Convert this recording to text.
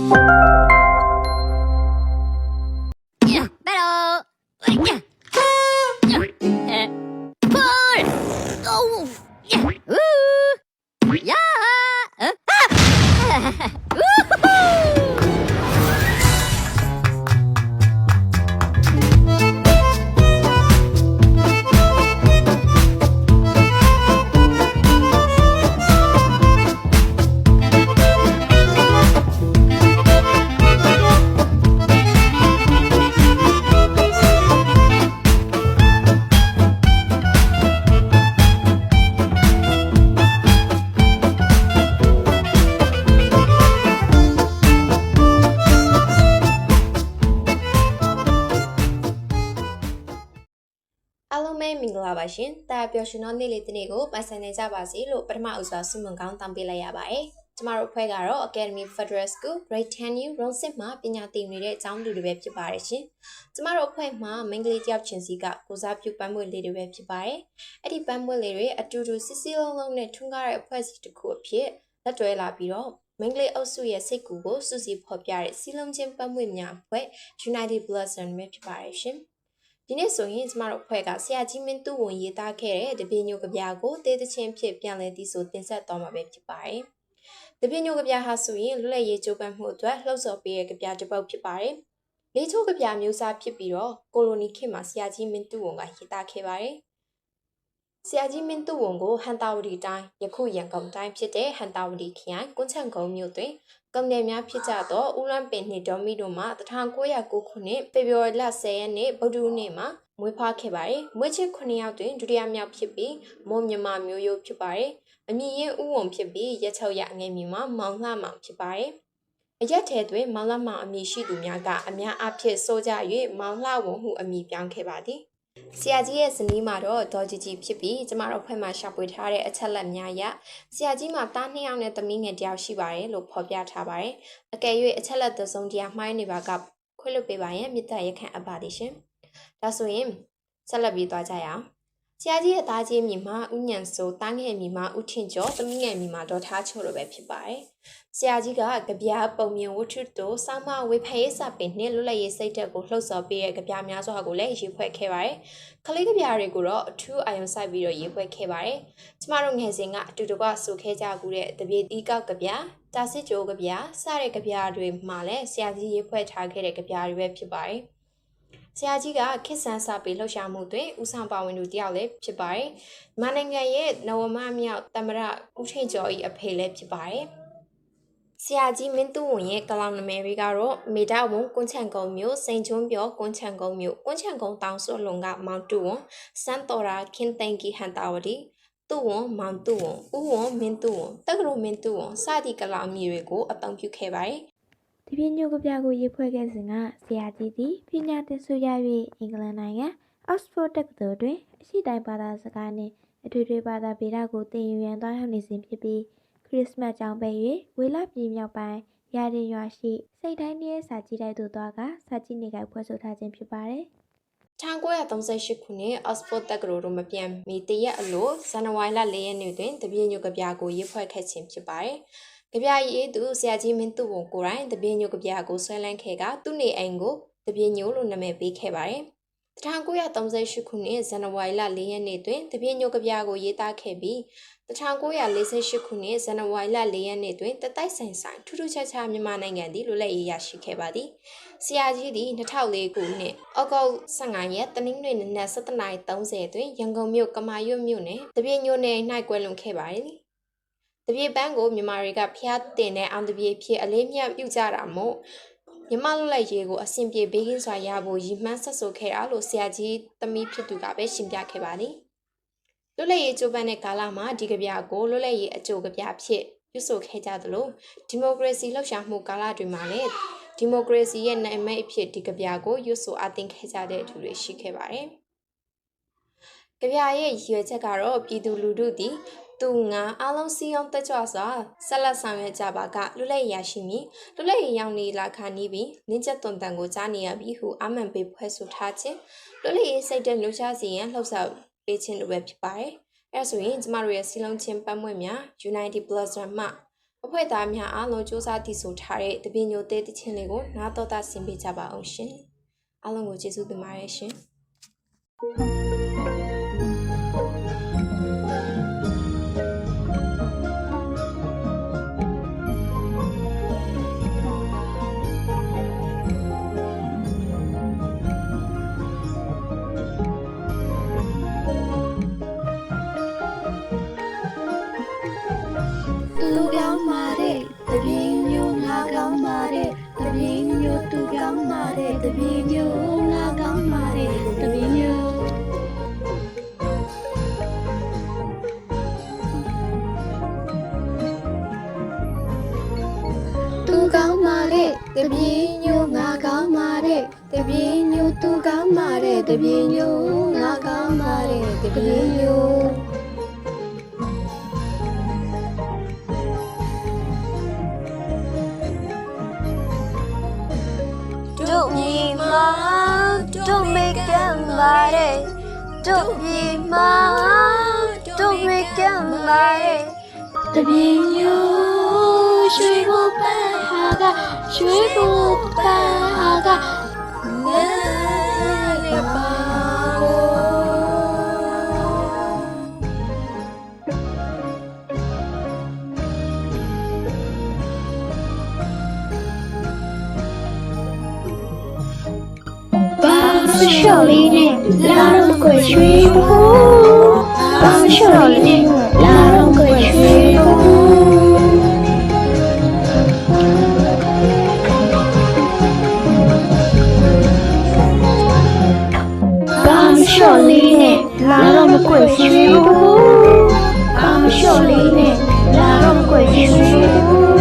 Battle! Pull! Oh! Woo! Yeah! Woohoo! Alumni မင်္ဂလာပါရှင်။တာပျော်ရွှင်သောနေ့လေးတစ်နေ့ကိုပိုင်ဆိုင်နေကြပါစေလို့ပထမဦးစွာဆုမွန်ကောင်းတောင်းပေးလိုက်ရပါတယ်။ကျမတို့အဖွဲ့ကတော့ Academy Federal School Grade-10 Room-6 မှာပညာသင်နေတဲ့အကြောင်းလူတွေပဲဖြစ်ပါတယ်ရှင်။ကျမတို့အဖွဲ့မှာမိန်းကလေးတယောက်ချင်းစီကကိုစားပြုပန်းမွေလေးတွေပဲဖြစ်ပါတယ်။အဲ့ဒီပန်းမွေလေးတွေအတူတူစစ်စစ်လုံးလုံးနဲ့ထွန်းကားတဲ့အဖွဲ့အစည်းတစ်ခုအဖြစ်လက်တွဲလာပြီးတော့မိန်းကလေးအုပ်စုရဲ့စိတ်ကူကိုစုစည်းဖော်ပြတဲ့စီလုံးချင်းပန်းမွေများအဖွဲ့ United Blossom ပဲဖြစ်ပါတယ်ရှင်။ဒီနေ့ဆိုရင်ကျမတို့အဖွဲ့ကဆရာကြီးမင်းသူ့ဝန်ရေးသားခဲ့တဲ့တပည့်ညိုကဗျာကိုတေးသချင်းဖြစ်ပြန်လည်တည်ဆိုတင်ဆက်သွားမှာပဲဖြစ်ပါတယ်။တပည့်ညိုကဗျာဟာဆိုရင်လွတ်လပ်ရေးကြိုးပမ်းမှုအတွက်လှုပ်ဆော်ပေးတဲ့ကဗျာတစ်ပုဒ်ဖြစ်ပါတယ်။လေးချိုးကဗျာမျိုးစားဖြစ်ပြီးတော့ကိုလိုနီခေတ်မှာဆရာကြီးမင်းသူ့ဝန်ကရေးသားခဲ့ပါတယ်။ဆရာကြီးမင်းသူ့ဝန်ကိုဟန်တာဝတီတိုင်းယခုရန်ကုန်တိုင်းဖြစ်တဲ့ဟန်တာဝတီခရိုင်ကွန်းချန်ကုန်းမြို့တွင်ကောင်းငယ်များဖြစ်ကြသောဦးလန်းပင်နှင့်ဒေါ်မီတို့မှ1909ခုနှစ်ဖေဖော်ဝါရီလ10ရက်နေ့ဗုဒ္ဓဟူးနေ့မှာမွေးဖွားခဲ့ပါတယ်။မွေးချစ်9ယောက်တွင်ဒုတိယမြောက်ဖြစ်ပြီးမွန်မြန်မာမျိုးရိုးဖြစ်ပါတယ်။အမည်ရင်းဦးဝံဖြစ်ပြီးရက်ချုပ်ရငယ်မြမှာမောင်လှမောင်ဖြစ်ပါတယ်။အရက်ထဲတွင်မောင်လှမောင်အမည်ရှိသူများကအများအားဖြင့်စိုးကြ၍မောင်လှဝံဟုအမည်ပြောင်းခဲ့ပါသည်။ဆရာကြီးရဲ့ဇနီးမှာတော့ဒေါ်ကြီးကြီးဖြစ်ပြီးကျမတို့ဖွဲ့မှာရှာဖွေထားတဲ့အချက်လက်များအရဆရာကြီးမှာတား2ယောက်နဲ့သမီးငယ်1ယောက်ရှိပါတယ်လို့ဖော်ပြထားပါတယ်။အကယ်၍အချက်လက်သစုံတရားမှားနေပါကခွင့်လွှတ်ပေးပါရန်မြစ်တာရခံအပ်ပါသည်ရှင်။ဒါဆိုရင်ဆက်လက်ပြီးသွားကြရအောင်။ဆရာကြီးရဲ့သားကြီးမြင်မှာဥညံဆိုတားငယ်မြင်မှာဥထင်ကျော်သမီးငယ်မြင်မှာဒေါ်ထားချို့လိုပဲဖြစ်ပါတယ်။ဆရာကြီးကကြပြားပုံမြင်ဝတ္ထုတို့စောင်းမဝေဖန်ရေးစာပင်နှင့်လွတ်လပ်ရေးစိတ်ဓာတ်ကိုလှုပ်ဆော်ပေးတဲ့ကြပြားများစွာကိုလည်းရေးဖွဲ့ခဲ့ပါတယ်။ကလေးကြပြားတွေကိုတော့အထူးအာရုံစိုက်ပြီးတော့ရေးဖွဲ့ခဲ့ပါတယ်။ကျမတို့ငယ်စဉ်ကအတူတကွဆိုခဲ့ကြကူတဲ့တပြေတီးကောက်ကြပြားတာစစ်ကြိုးကြပြားစတဲ့ကြပြားတွေမှာလည်းဆရာကြီးရေးဖွဲ့ထားခဲ့တဲ့ကြပြားတွေပဲဖြစ်ပါတယ်။ဆရာကြီးကခေတ်ဆန်းစာပေလှုပ်ရှားမှုတွင်ဦးဆောင်ပါဝင်သူတယောက်လည်းဖြစ်ပါတယ်။မြန်မာနိုင်ငံရဲ့နဝမမြောက်သမ္မတဦးထင်ကျော်၏အဖေလည်းဖြစ်ပါတယ်။ဆရာကြီးမင်းသူဝန်ရဲ့ကလောင်နမယ်တွေကတော့မေဒါဝန်ကွန်းချန်ကုန်းမြို့စိန်ချုံပြောကွန်းချန်ကုန်းမြို့ကွန်းချန်ကုန်းတောင်စွလုံကမောင်တူဝန်စန်းတော်ရာခင်သိန်ကီဟန်တာဝတီသူဝန်မောင်တူဝန်ဦးဝန်မင်းတူဝန်တက္ကသိုလ်မင်းတူဝန်စသည့်ကလောင်အမည်တွေကိုအသုံးပြုခဲ့ပါတယ်။ဒီပြညိုကပြကိုရေးဖွဲ့ခဲ့စဉ်ကဆရာကြီးသည်ပညာသင်ဆုရ၍အင်္ဂလန်နိုင်ငံ Oxford တက္ကသိုလ်တွင်အရှိတိုင်းဘာသာစကားနှင့်အထွေထွေဘာသာဗေဒကိုသင်ယူရန်သွားရောက်နေစဉ်ဖြစ်ပြီးခရစ်စမတ်ကြောင်းပဲ၍ဝေလပြည်မြောက်ပိုင်းရာရင်ရွာရှိစိတ်တိုင်းရဲ့စာကြည့်တိုက်သို့သွားကစာကြည့်နေကြဖွဲ့ဆိုထားခြင်းဖြစ်ပါတယ်။1938ခုနှစ် Oxford တက္ကသိုလ်တို့မပြန်မီတရက်အလို့ဇန်နဝါရီလ4ရက်နေ့တွင်တပြည့်ညိုကပြကိုရေးဖွဲ့ခဲ့ခြင်းဖြစ်ပါတယ်။ကြပြရေးသူဆရာကြီးမင်းသူဝန်ကိုယ်တိုင်တပြည့်ညိုကြပြကိုဆွဲလန်းခဲ့ကသူ့နေအိမ်ကိုတပြည့်ညိုလို့နာမည်ပေးခဲ့ပါတယ်။1938ခုနှစ်ဇန်နဝါရီလ4ရက်နေ့တွင်တပြည့်ညိုကြပြကိုရေးသားခဲ့ပြီး1948ခုနှစ်ဇန်နဝါရီလ4ရက်နေ့တွင်တတိုက်ဆိုင်ဆိုင်ထူးထူးခြားခြားမြန်မာနိုင်ငံသည်လွတ်လပ်ရေးရရှိခဲ့ပါသည်။ဆရာကြီးသည်2004ခုနှစ်ဩဂုတ်15ရက်တနင်္ဂနွေနေ့နက်7:30တွင်ရန်ကုန်မြို့ကမာရွတ်မြို့နယ်တပြည့်ညိုနယ်၌ကွယ်လွန်ခဲ့ပါသည်။တပြည့်ပန်းကိုမြန်မာတွေကဖျားတင်တဲ့အောင်တပြည့်ဖြစ်အလေးမြတ်ပြုကြတာမို့မြန်မာလူလိုက်ရေးကိုအစဉ်ပြေဘေးကင်းစွာရဖို့ရည်မှန်းဆက်ဆိုခဲ့တာလို့ဆရာကြီးသမီးဖြစ်သူကပဲရှင်းပြခဲ့ပါသည်။လွတ်လပ်ရေးကြိုးပမ်းတဲ့ကာလမှာဒီကြပြကိုလွတ်လပ်ရေးအကျိုးကြပြဖြစ်ပြုစုခဲ့ကြသလိုဒီမိုကရေစီလှုပ်ရှားမှုကာလတွေမှာလည်းဒီမိုကရေစီရဲ့နိုင်မဲ့အဖြစ်ဒီကြပြကိုရွတ်ဆိုအသင်ခဲ့ကြတဲ့သူတွေရှိခဲ့ပါတယ်။ကြပြရဲ့ရည်ရွယ်ချက်ကတော့ပြည်သူလူထုသည်သူငါအားလုံးစီအောင်တက်ကြွစွာဆက်လက်ဆောင်ရွက်ကြပါကလွတ်လပ်ရရှိမည်လွတ်လပ်ရရောက်နေလာခါနီးပြီးနင်းချက်သွန်တန်ကိုကြားနေရပြီးဟုအမှန်ပေးဖွဲ့ဆိုထားခြင်းလွတ်လပ်ရေးစိတ်တဲ့လှုပ်ရှားစီရန်လှုပ်ဆော်ပေးခြင်းလိုပဲဖြစ်ပါတယ်။အဲဒါဆိုရင်ကျမတို့ရဲ့စီလုံးချင်းပတ်မွေ့များ United Blossom မှ အဖွဲသားများအားလုံးစူးစမ်းတည်ဆိုထားတဲ့တပည့်ညိုသေးတခြင်းလေးကိုနားတော်တာဆင်ပေးကြပါအောင်ရှင်အားလုံးကိုကျေးဇူးတင်ပါတယ်ရှင်သူကောင်းပါတဲ့တပင်းမျိုးငါကောင်းပါတဲ့တပင်းမျိုးသူကောင်းပါတဲ့တပင်းမျိုးငါကောင်းပါတဲ့တပင်းမျိုးသူကောင်းပါတဲ့တပင်းမျိုးငါကောင်းပါတဲ့တပင်းမျိုးသူကောင်းပါတဲ့တပင်းမျိုးငါကောင်းပါတဲ့တပင်းမျိုးတို့မြေမှာတို့မေကံပါတဲ့တို့မြေမှာတို့မေကံပါတဲ့တပင်းမျိုးရွှေဘုပန်းဟာကရွှေဘုပန်းဟာကနာရပါရှော်လေးနဲ့လာတော့ကိုရွှေဘိုးဘာရှော်လေးနဲ့လာတော့ကိုရွှေဘိုးဘာရှော်လေးနဲ့လာတော့ကိုရွှေဘိုးဘာရှော်လေးနဲ့လာတော့ကိုရွှေဘိုး